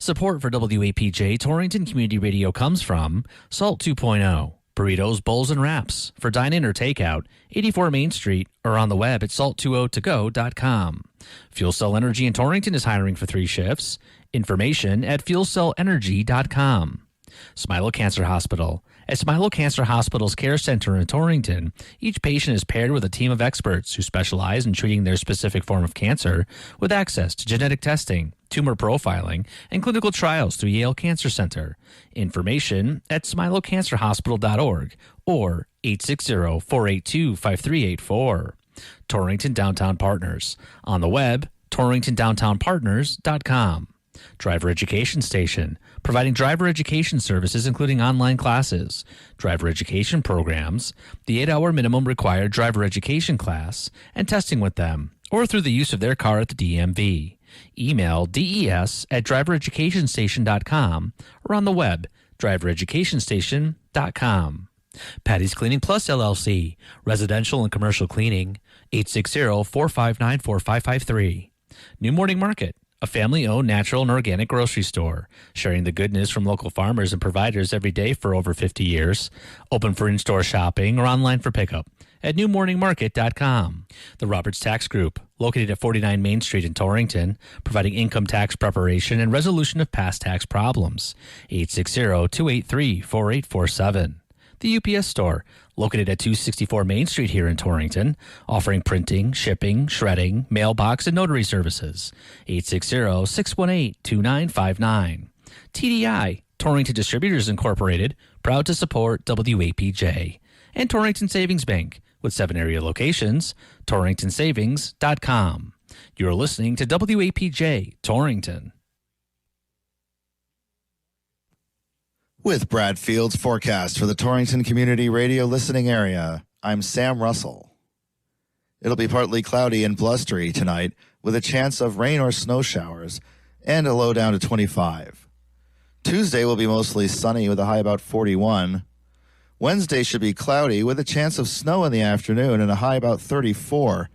Support for WAPJ Torrington Community Radio comes from Salt 2.0, burritos, bowls, and wraps for dine-in or takeout, 84 Main Street, or on the web at salt20togo.com. Fuel Cell Energy in Torrington is hiring for 3 shifts. Information at fuelcellenergy.com. Smilo Cancer Hospital. At Smilo Cancer Hospital's Care Center in Torrington, each patient is paired with a team of experts who specialize in treating their specific form of cancer with access to genetic testing, tumor profiling, and clinical trials through Yale Cancer Center. Information at smilocancerhospital.org or 860-482-5384. Torrington Downtown Partners. On the web, torringtondowntownpartners.com. Driver Education Station, providing driver education services including online classes, driver education programs, the 8-hour minimum required driver education class, and testing with them, or through the use of their car at the DMV. Email des@drivereducationstation.com or on the web, drivereducationstation.com. Patty's Cleaning Plus LLC, residential and commercial cleaning, 860-459-4553. New Morning Market, a family-owned natural and organic grocery store, sharing the goodness from local farmers and providers every day for over 50 years. Open for in-store shopping or online for pickup at newmorningmarket.com. The Roberts Tax Group, located at 49 Main Street in Torrington, providing income tax preparation and resolution of past tax problems. 860-283-4847. The UPS Store, located at 264 Main Street here in Torrington, offering printing, shipping, shredding, mailbox, and notary services. 860-618-2959. TDI, Torrington Distributors Incorporated, proud to support WAPJ. And Torrington Savings Bank, with 7 area locations, torringtonsavings.com. You're listening to WAPJ Torrington. With Brad Field's forecast for the Torrington Community Radio listening area, I'm Sam Russell. It'll be partly cloudy and blustery tonight with a chance of rain or snow showers and a low down to 25. Tuesday will be mostly sunny with a high about 41. Wednesday should be cloudy with a chance of snow in the afternoon and a high about 34.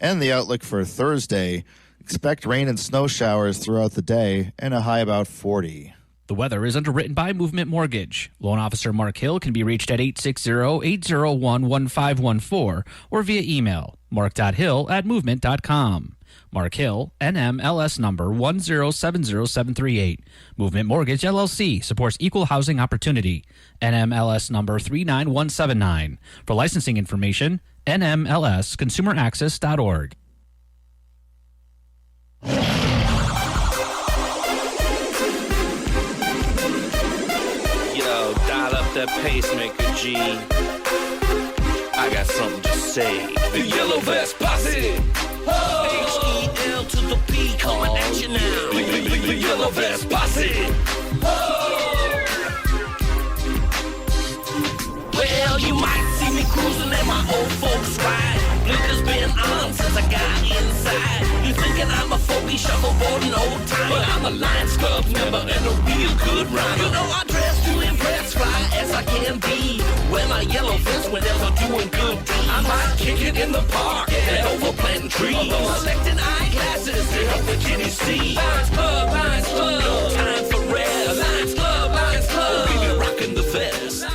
And the outlook for Thursday, expect rain and snow showers throughout the day and a high about 40. The weather is underwritten by Movement Mortgage. Loan officer Mark Hill can be reached at 860-801-1514 or via email mark.hill@movement.com. Mark Hill, NMLS number 1070738. Movement Mortgage, LLC, supports equal housing opportunity. NMLS number 39179. For licensing information, nmlsconsumeraccess.org. That pacemaker, G. I got something to say. The Yellow Vest Posse. H-E-L to the P coming at you now. The Yellow Vest Posse. Well, you might see me cruising at my old folks' ride. Blinker's been on since I got inside. You thinking I'm a folky shuffleboarding old time? But I'm a Lions Club member and a real good rhymer. You know I dress to impress, fly as I can be. Wear my yellow vest whenever doing good deeds. I might kick it in the park and over planting trees. Although selecting eyeglasses to help the kiddies see. Lions Club, no time for rest. Lions Club, we be rocking the vest.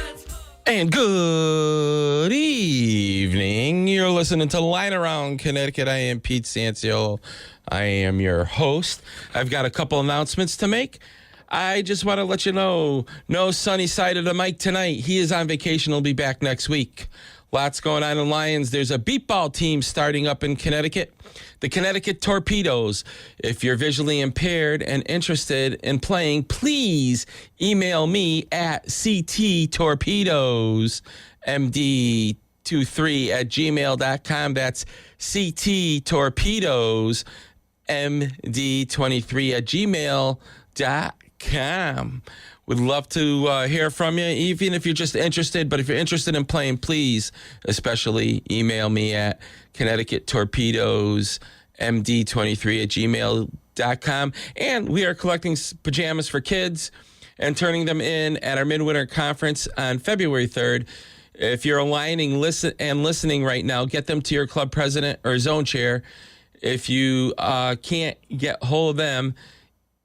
And good evening. You're listening to Line Around Connecticut. I am Pete Cianciolo. I am your host. I've got a couple announcements to make. I just want to let you know, no Sunny side of the mic tonight. He is on vacation. He'll be back next week. Lots going on in Lions. There's a beatball team starting up in Connecticut, the Connecticut Torpedoes. If you're visually impaired and interested in playing, please email me at cttorpedosmd23@gmail.com. That's cttorpedosmd23@gmail.com. Would love to hear from you, even if you're just interested. But if you're interested in playing, please, especially email me at ConnecticutTorpedosMD23@gmail.com. And we are collecting pajamas for kids and turning them in at our Midwinter Conference on February 3rd. If you're aligning listening right now, get them to your club president or zone chair. If you can't get hold of them,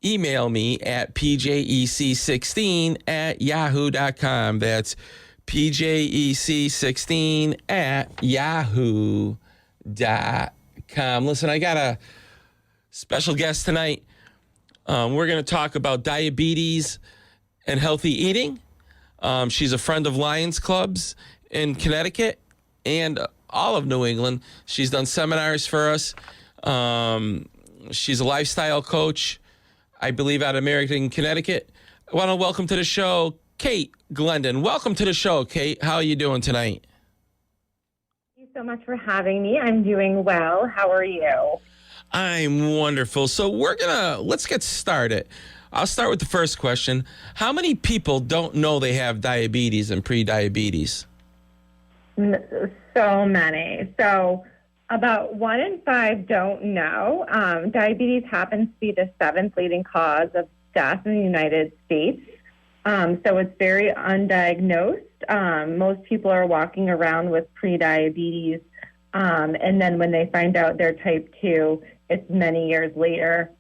email me at pjec16@yahoo.com. That's pjec16@yahoo.com. Listen, I got a special guest tonight. We're going to talk about diabetes and healthy eating. She's a friend of Lions Club's in Connecticut and all of New England. She's done seminars for us. She's a lifestyle coach, I believe, out of American, Connecticut. I want to welcome to the show Kate Glendon. Welcome to the show, Kate. How are you doing tonight? Thank you so much for having me. I'm doing well. How are you? I'm wonderful. So let's get started. I'll start with the first question. How many people don't know they have diabetes and pre-diabetes? So many. So about 1 in 5 don't know. Diabetes happens to be the 7th leading cause of death in the United States. So it's very undiagnosed. Most people are walking around with pre-diabetes. And then when they find out they're type 2, it's many years later.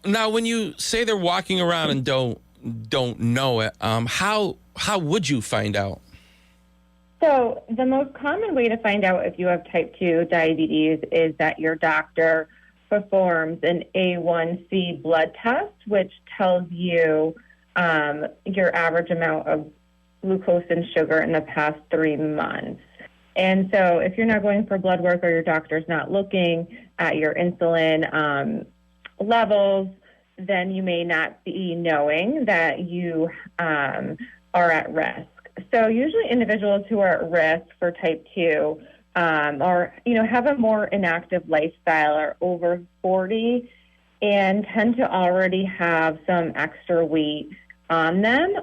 Now, when you say they're walking around and don't know it, how would you find out? So the most common way to find out if you have type 2 diabetes is that your doctor performs an A1C blood test, which tells you your average amount of glucose and sugar in the past 3 months. And so if you're not going for blood work or your doctor's not looking at your insulin levels, then you may not be knowing that you are at risk. So usually individuals who are at risk for type 2 or, have a more inactive lifestyle are over 40 and tend to already have some extra weight on them.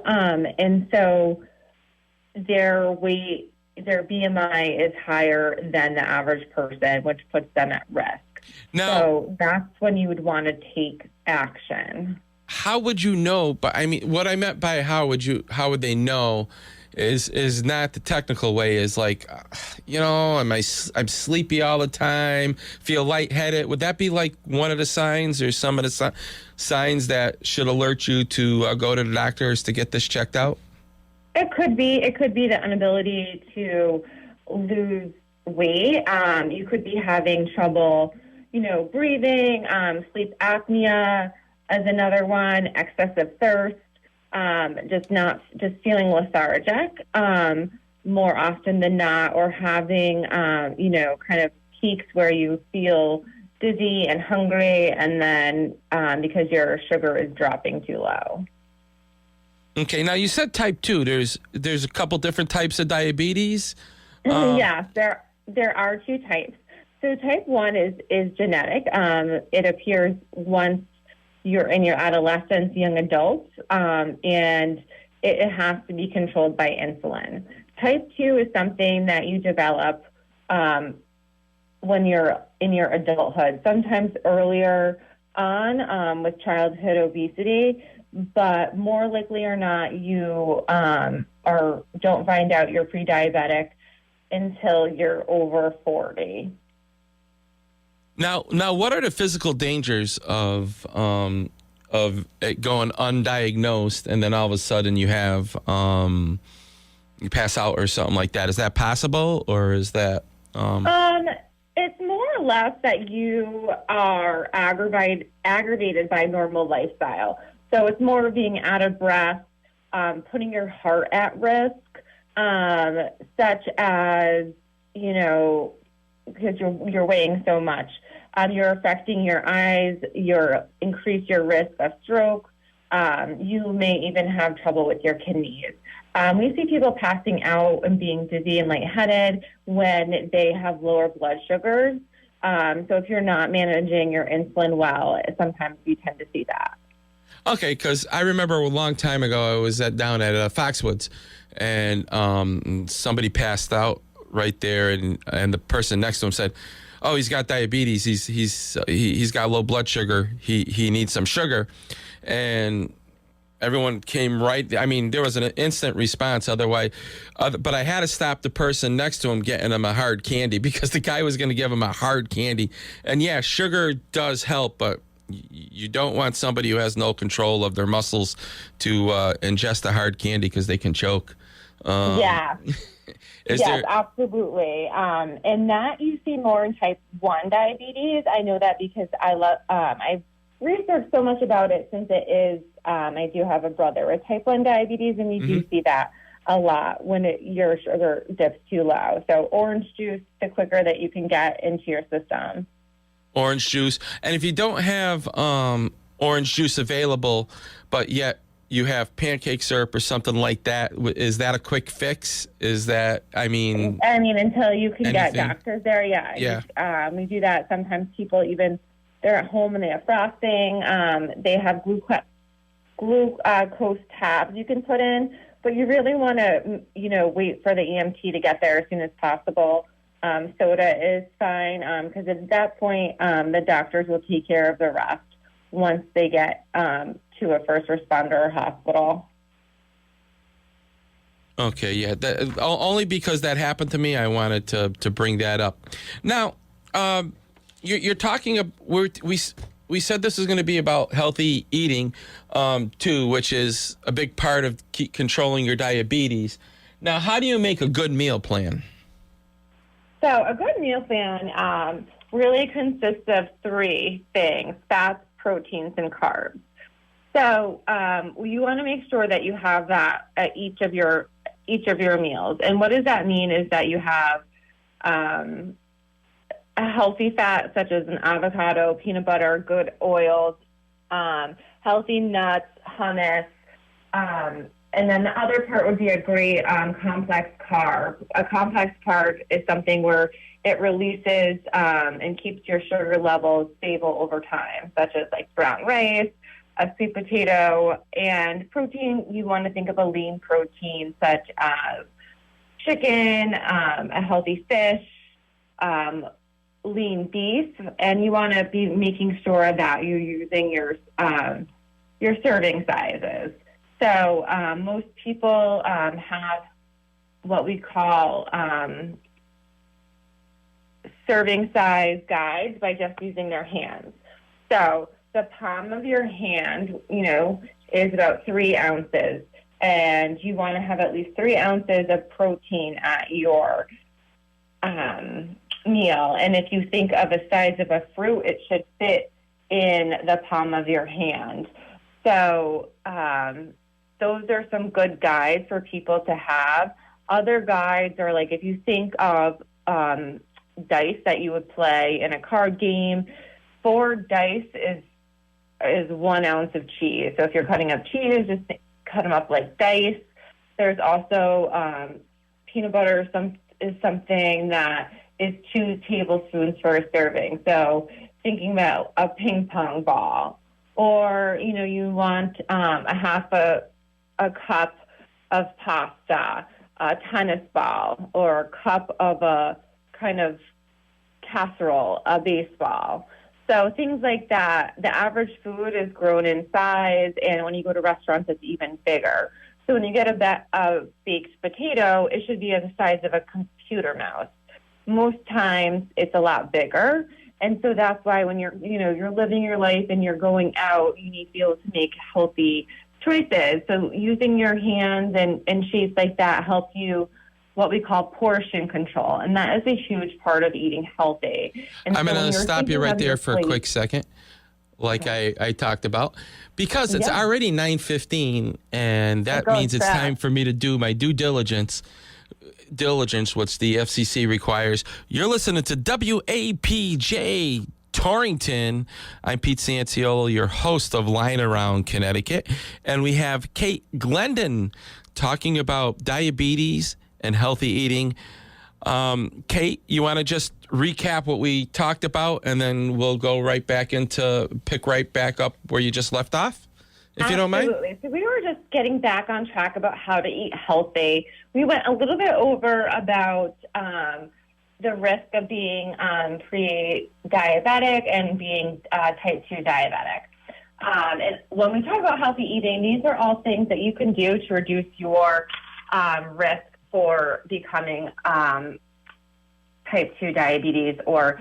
And so their BMI is higher than the average person, which puts them at risk. So that's when you would want to take action. How would you know? But I mean, what I meant by how would they know is not the technical way, is like, I'm sleepy all the time, feel lightheaded. Would that be like one of the signs or some of the signs that should alert you to go to the doctors to get this checked out? It could be the inability to lose weight. You could be having trouble, breathing, sleep apnea as another one, excessive thirst, just feeling lethargic more often than not, or having, kind of peaks where you feel dizzy and hungry, and then because your sugar is dropping too low. Okay, now you said type 2. There's a couple different types of diabetes. Yes, there are 2 types. So type 1 is genetic. It appears once you're in your adolescence, young adults, and it has to be controlled by insulin. Type 2 is something that you develop when you're in your adulthood, sometimes earlier on with childhood obesity, but more likely or not, you don't find out you're pre-diabetic until you're over 40. Now, what are the physical dangers of it going undiagnosed and then all of a sudden you have you pass out or something like that? Is that possible, or is that? It's more or less that you are aggravated by normal lifestyle. So it's more of being out of breath, putting your heart at risk, such as, because you're weighing so much. You're affecting your eyes, increase your risk of stroke. You may even have trouble with your kidneys. We see people passing out and being dizzy and lightheaded when they have lower blood sugars. So if you're not managing your insulin well, sometimes you tend to see that. Okay, because I remember a long time ago, I was down at Foxwoods, and somebody passed out right there, and the person next to him said, "Oh, he's got diabetes. He's got low blood sugar. He needs some sugar," and everyone came right. I mean, there was an instant response. Otherwise, but I had to stop the person next to him getting him a hard candy, because the guy was going to give him a hard candy. And yeah, sugar does help, but You don't want somebody who has no control of their muscles to ingest a hard candy because they can choke. Yeah. Yes, absolutely. And that you see more in type 1 diabetes. I know that because I've researched so much about it since it is, I do have a brother with type 1 diabetes, and you do see that a lot when your sugar dips too low. So orange juice, the quicker that you can get into your system. Orange juice. And if you don't have orange juice available, but yet you have pancake syrup or something like that, is that a quick fix? Is that, until you can get doctors there, yeah. Yeah. We do that. Sometimes people they're at home and they have frosting. They have glucose tabs you can put in, but you really want to, wait for the EMT to get there as soon as possible. Soda is fine because at that point, the doctors will take care of the rest once they get to a first responder or hospital. Okay, yeah. Only because that happened to me, I wanted to bring that up. Now, you're talking. We said this is going to be about healthy eating, too, which is a big part of controlling your diabetes. Now, how do you make a good meal plan? So a good meal plan really consists of 3 things: fats, proteins, and carbs. So you want to make sure that you have that at each of your meals. And what does that mean is that you have a healthy fat such as an avocado, peanut butter, good oils, healthy nuts, hummus, and then the other part would be a great complex carb. A complex carb is something where it releases and keeps your sugar levels stable over time, such as like brown rice, a sweet potato. And protein, you want to think of a lean protein such as chicken, a healthy fish, lean beef, and you want to be making sure that you're using your serving sizes. So most people have what we call serving size guides by just using their hands. So the palm of your hand, is about 3 ounces, and you want to have at least 3 ounces of protein at your meal. And if you think of the size of a fruit, it should fit in the palm of your hand. So those are some good guides for people to have. Other guides are like if you think of dice that you would play in a card game, 4 dice is 1 ounce of cheese. So if you're cutting up cheese, just cut them up like dice. There's also peanut butter is something that is 2 tablespoons for a serving. So thinking about a ping pong ball, or you want a half a cup of pasta, a tennis ball, or a cup of a kind of casserole, a baseball. So things like that. The average food is grown in size, and when you go to restaurants, it's even bigger. So when you get a baked potato, it should be the size of a computer mouse. Most times, it's a lot bigger, and so that's why when you're living your life and you're going out, you need to be able to make healthy choices. So using your hands and shapes like that help you what we call portion control, and that is a huge part of eating healthy. And I'm going to stop you right there for a quick second, like I talked about, because it's already 9:15, and that means it's time for me to do my due diligence, which the FCC requires. You're listening to WAPJ Torrington. I'm Pete Cianciolo, your host of Lying Around Connecticut, and we have Kate Glendon talking about diabetes and healthy eating. Kate, you want to just recap what we talked about, and then we'll go pick right back up where you just left off, if you don't mind? Absolutely. So we were just getting back on track about how to eat healthy. We went a little bit over about the risk of being pre-diabetic and being type 2 diabetic. And when we talk about healthy eating, these are all things that you can do to reduce your risk for becoming type 2 diabetes or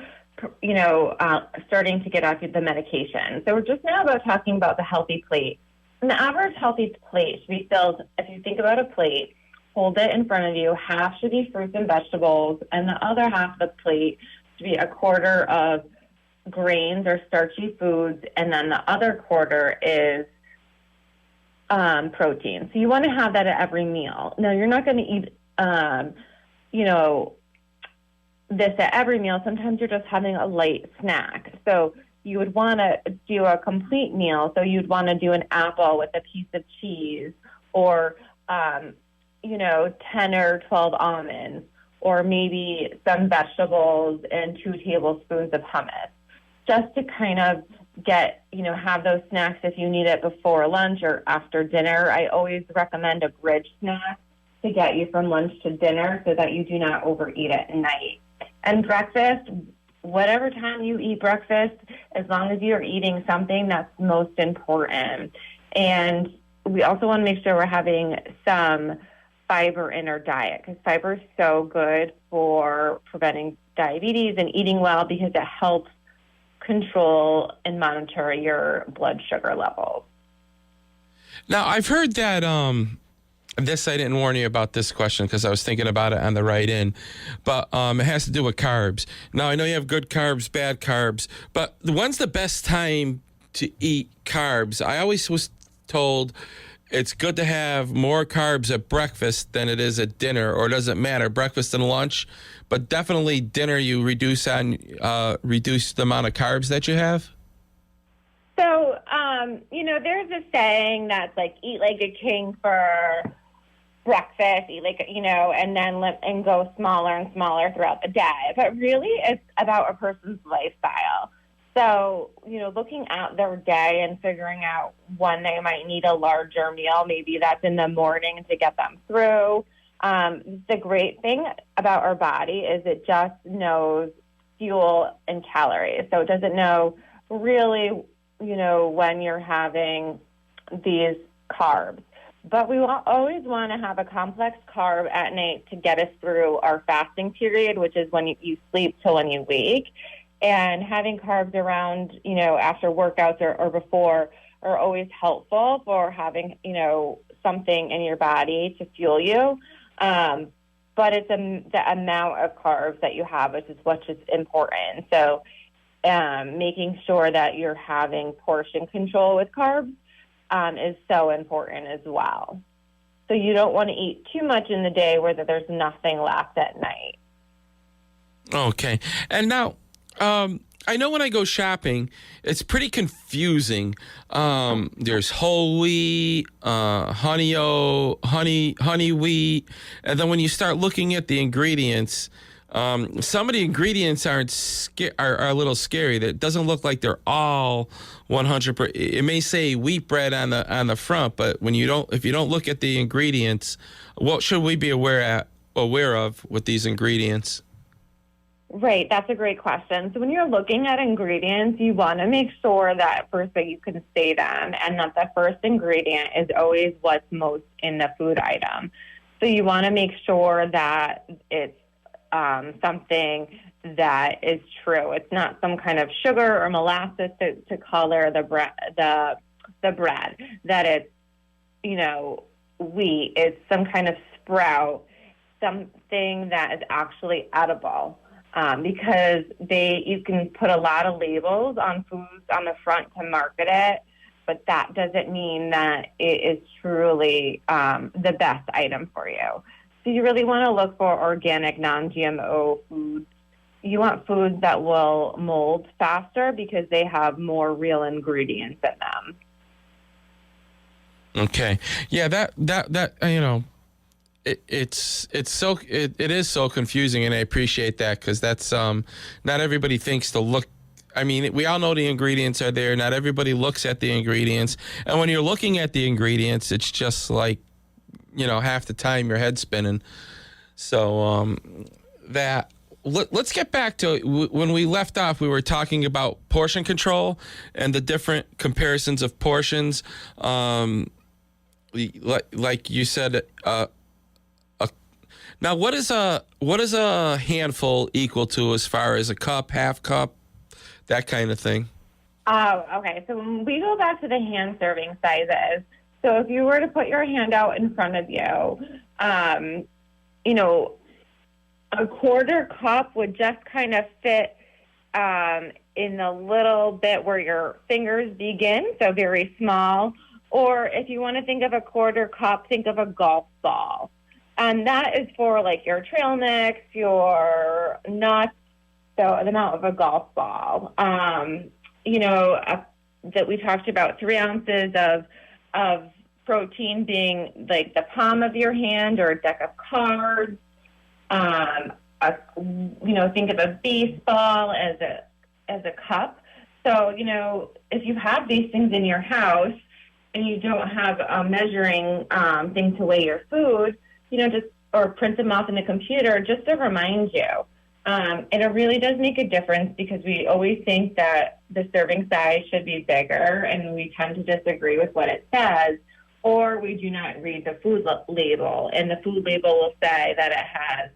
starting to get off the medication. So we're just now about talking about the healthy plate. And the average healthy plate should be filled, if you think about a plate, hold it in front of you, half should be fruits and vegetables, and the other half of the plate should be a quarter of grains or starchy foods, and then the other quarter is protein. So you want to have that at every meal. Now, you're not going to eat, this at every meal. Sometimes you're just having a light snack. So you would want to do a complete meal. So you'd want to do an apple with a piece of cheese, or 10 or 12 almonds, or maybe some vegetables and 2 tablespoons of hummus, just to kind of get, have those snacks if you need it before lunch or after dinner. I always recommend a bridge snack to get you from lunch to dinner so that you do not overeat at night. And breakfast, whatever time you eat breakfast, as long as you're eating something, that's most important. And we also want to make sure we're having some fiber in our diet, because fiber is so good for preventing diabetes and eating well, because it helps control and monitor your blood sugar levels. Now, I've heard that this, I didn't warn you about this question because I was thinking about it on the right in, but it has to do with carbs. Now, I know you have good carbs, bad carbs, but when's the best time to eat carbs? I always was told it's good to have more carbs at breakfast than it is at dinner, or does it matter, breakfast and lunch? But definitely dinner, you reduce the amount of carbs that you have? So, there's a saying that's like, eat like a king for breakfast, eat like, and then and go smaller and smaller throughout the day. But really, it's about a person's lifestyle. So, looking at their day and figuring out when they might need a larger meal, maybe that's in the morning to get them through. The great thing about our body is it just knows fuel and calories. So it doesn't know really, when you're having these carbs. But we always want to have a complex carb at night to get us through our fasting period, which is when you sleep till when you wake. And having carbs around, after workouts or before are always helpful for having, something in your body to fuel you. But it's the amount of carbs that you have, which is important. So making sure that you're having portion control with carbs is so important as well. So you don't want to eat too much in the day where there's nothing left at night. Okay. And now, I know when I go shopping, it's pretty confusing. There's whole wheat, honey wheat, and then when you start looking at the ingredients, some of the ingredients are a little scary. That doesn't look like they're all 100%. It may say wheat bread on the front, but if you don't look at the ingredients, what should we be aware of with these ingredients? Right, that's a great question. So when you're looking at ingredients, you want to make sure that first that you can say them, and that the first ingredient is always what's most in the food item. So you want to make sure that it's something that is true. It's not some kind of sugar or molasses to color the bread. That it's wheat. It's some kind of sprout, something that is actually edible. Because you can put a lot of labels on foods on the front to market it, but that doesn't mean that it is truly the best item for you. So you really want to look for organic, non-GMO foods. You want foods that will mold faster because they have more real ingredients in them. Okay. Yeah, that it is so confusing, and I appreciate that, because that's not everybody thinks to look. I mean, we all know the ingredients are there. Not everybody looks at the ingredients, and when you're looking at the ingredients, it's just like, half the time your head's spinning. So let's get back to when we left off. We were talking about portion control and the different comparisons of portions. Like you said. Now, what is a handful equal to as far as a cup, half cup, that kind of thing? Oh, okay. So when we go back to the hand serving sizes, so if you were to put your hand out in front of you, you know, a quarter cup would just kind of fit in the little bit where your fingers begin, so very small. Or if you want to think of a quarter cup, think of a golf ball. And that is for like your trail mix, your nuts, so the amount of a golf ball. That we talked about 3 ounces of protein being like the palm of your hand or a deck of cards. Think of a baseball as a cup. So, if you have these things in your house and you don't have a measuring thing to weigh your food, or print them off in the computer, just to remind you. And it really does make a difference because we always think that the serving size should be bigger, and we tend to disagree with what it says, or we do not read the food label, and the food label will say that it has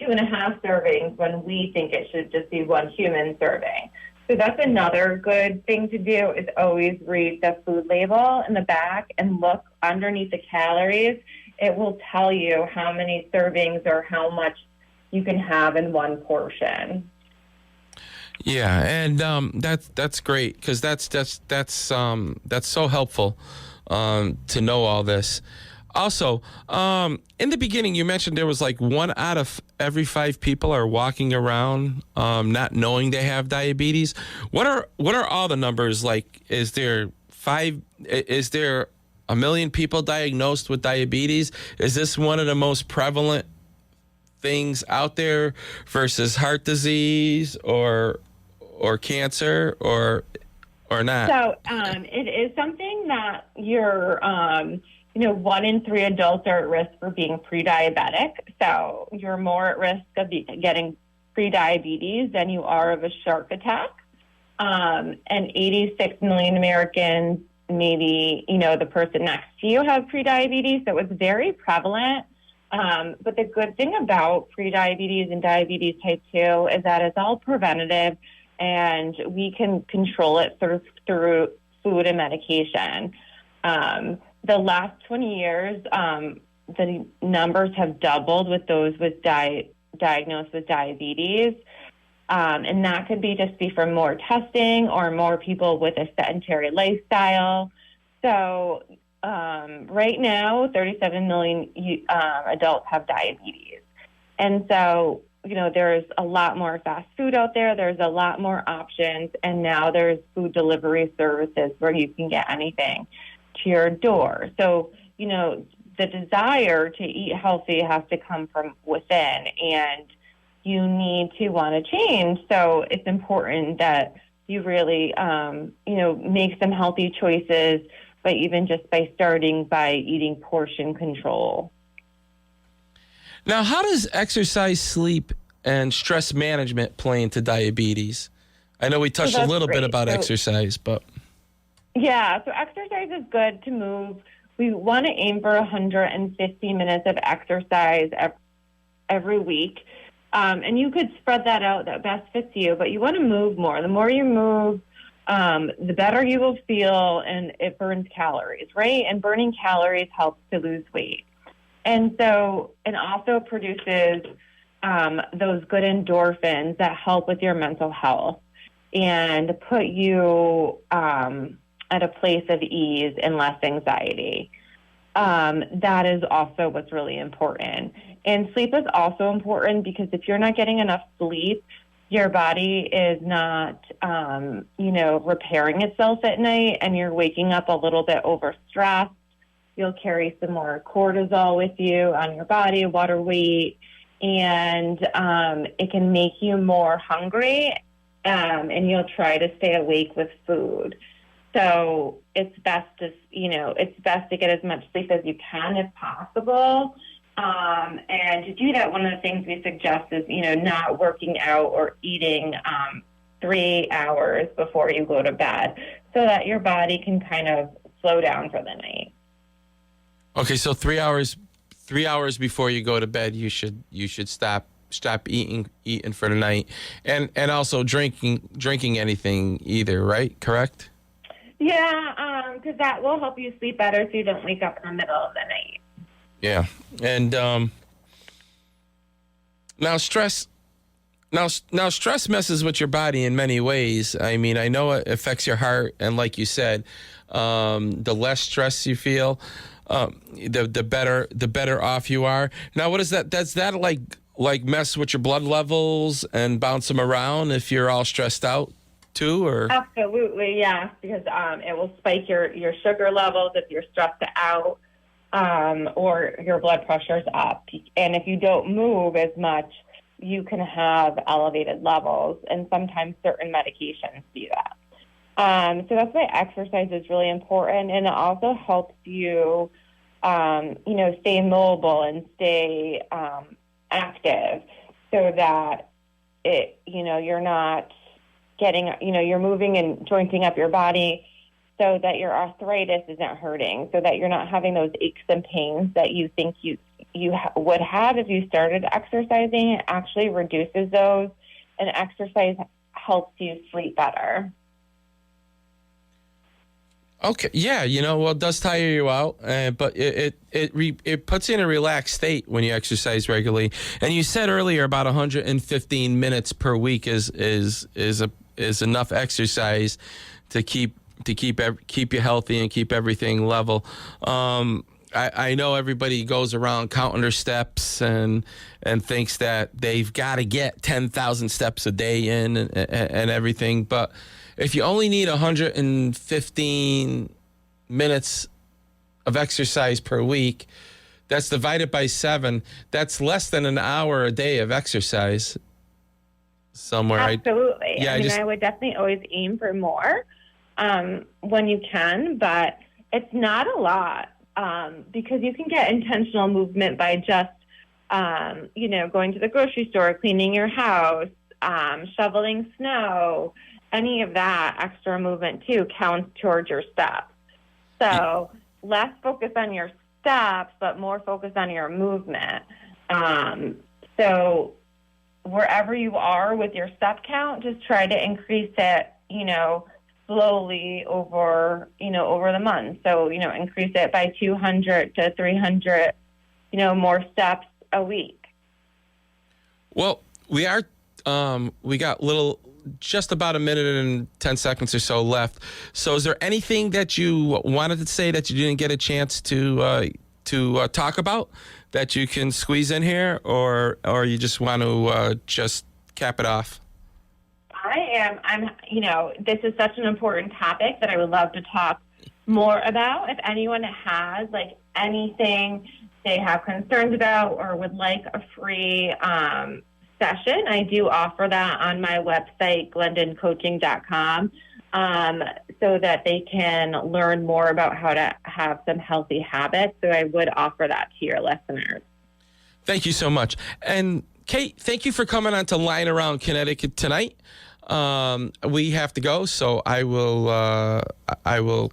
2.5 servings when we think it should just be 1 human serving. So that's another good thing to do, is always read the food label in the back and look underneath the calories. It will tell you how many servings or how much you can have in one portion. Yeah, and that's great, because that's so helpful to know all this. Also, in the beginning, you mentioned there was like 1 out of every 5 people are walking around not knowing they have diabetes. What are all the numbers like? Is there 1 million people diagnosed with diabetes? Is this one of the most prevalent things out there versus heart disease or cancer or not? So it is something that you're 1 in 3 adults are at risk for being pre-diabetic. So you're more at risk of getting pre-diabetes than you are of a shark attack. And 86 million Americans, maybe, the person next to you has pre-diabetes. So it's very prevalent. But the good thing about pre-diabetes and diabetes type 2 is that it's all preventative, and we can control it through food and medication. The last 20 years, the numbers have doubled with those with diagnosed with diabetes. And that could be from more testing or more people with a sedentary lifestyle. So right now, 37 million adults have diabetes. And so, there's a lot more fast food out there. There's a lot more options. And now there's food delivery services where you can get anything to your door. So, the desire to eat healthy has to come from within, and you need to want to change. So it's important that you really, make some healthy choices, but even just by starting by eating portion control. Now, how does exercise, sleep, and stress management play into diabetes? I know we touched a little bit about exercise, but... Yeah, so exercise is good to move. We want to aim for 150 minutes of exercise every week. And you could spread that out, that best fits you, but you want to move more. The more you move, the better you will feel, and it burns calories, right? And burning calories helps to lose weight. And so it also produces those good endorphins that help with your mental health and put you at a place of ease and less anxiety. That is also what's really important. And sleep is also important because if you're not getting enough sleep, your body is not, repairing itself at night, and you're waking up a little bit overstressed. You'll carry some more cortisol with you on your body, water weight, and it can make you more hungry, and you'll try to stay awake with food. So it's best to get as much sleep as you can if possible. And to do that, one of the things we suggest is, not working out or eating 3 hours before you go to bed so that your body can kind of slow down for the night. Okay, so 3 hours 3 hours before you go to bed, you should stop eating for the night, and also drinking anything either, right? Correct? Yeah, because that will help you sleep better so you don't wake up in the middle of the night. Yeah. And now stress messes with your body in many ways. I mean, I know it affects your heart, and like you said, the less stress you feel, the better off you are. Now, what is that? Does that like mess with your blood levels and bounce them around if you're all stressed out too, or? Absolutely, yes, because it will spike your sugar levels if you're stressed out, or your blood pressure's up. And if you don't move as much, you can have elevated levels, and sometimes certain medications do that. So that's why exercise is really important, and it also helps you, stay mobile and stay active, so that you're not getting, you're moving and jointing up your body, so that your arthritis isn't hurting, so that you're not having those aches and pains that you think you would have if you started exercising. It actually reduces those, and exercise helps you sleep better. Okay, yeah, it does tire you out, but it puts you in a relaxed state when you exercise regularly. And you said earlier about 115 minutes per week is enough exercise to keep you healthy and keep everything level. I know everybody goes around counting their steps and thinks that they've got to get 10,000 steps a day in and everything, but if you only need 115 minutes of exercise per week, that's divided by 7. That's less than an hour a day of exercise somewhere. Absolutely. I would definitely always aim for more when you can, but it's not a lot, because you can get intentional movement by just, going to the grocery store, cleaning your house, shoveling snow. Any of that extra movement, too, counts towards your steps. So less focus on your steps, but more focus on your movement. So wherever you are with your step count, just try to increase it, slowly over the month. So, increase it by 200 to 300, more steps a week. Well, we got just about a minute and 10 seconds or so left. So is there anything that you wanted to say that you didn't get a chance to talk about that you can squeeze in here, or you just want to just cap it off? This is such an important topic that I would love to talk more about. If anyone has anything they have concerns about or would like a free session, I do offer that on my website, glendoncoaching.com, so that they can learn more about how to have some healthy habits. So I would offer that to your listeners. Thank you so much. And Kate, thank you for coming on to Line Around Connecticut tonight. We have to go, so I will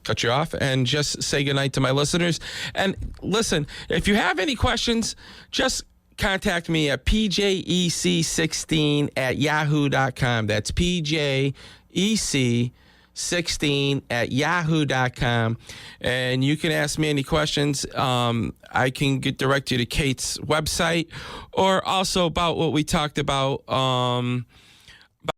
cut you off and just say goodnight to my listeners. And listen, if you have any questions, just contact me at pjec16@yahoo.com. That's pjec16@yahoo.com. And you can ask me any questions. I can direct you to Kate's website, or also about what we talked about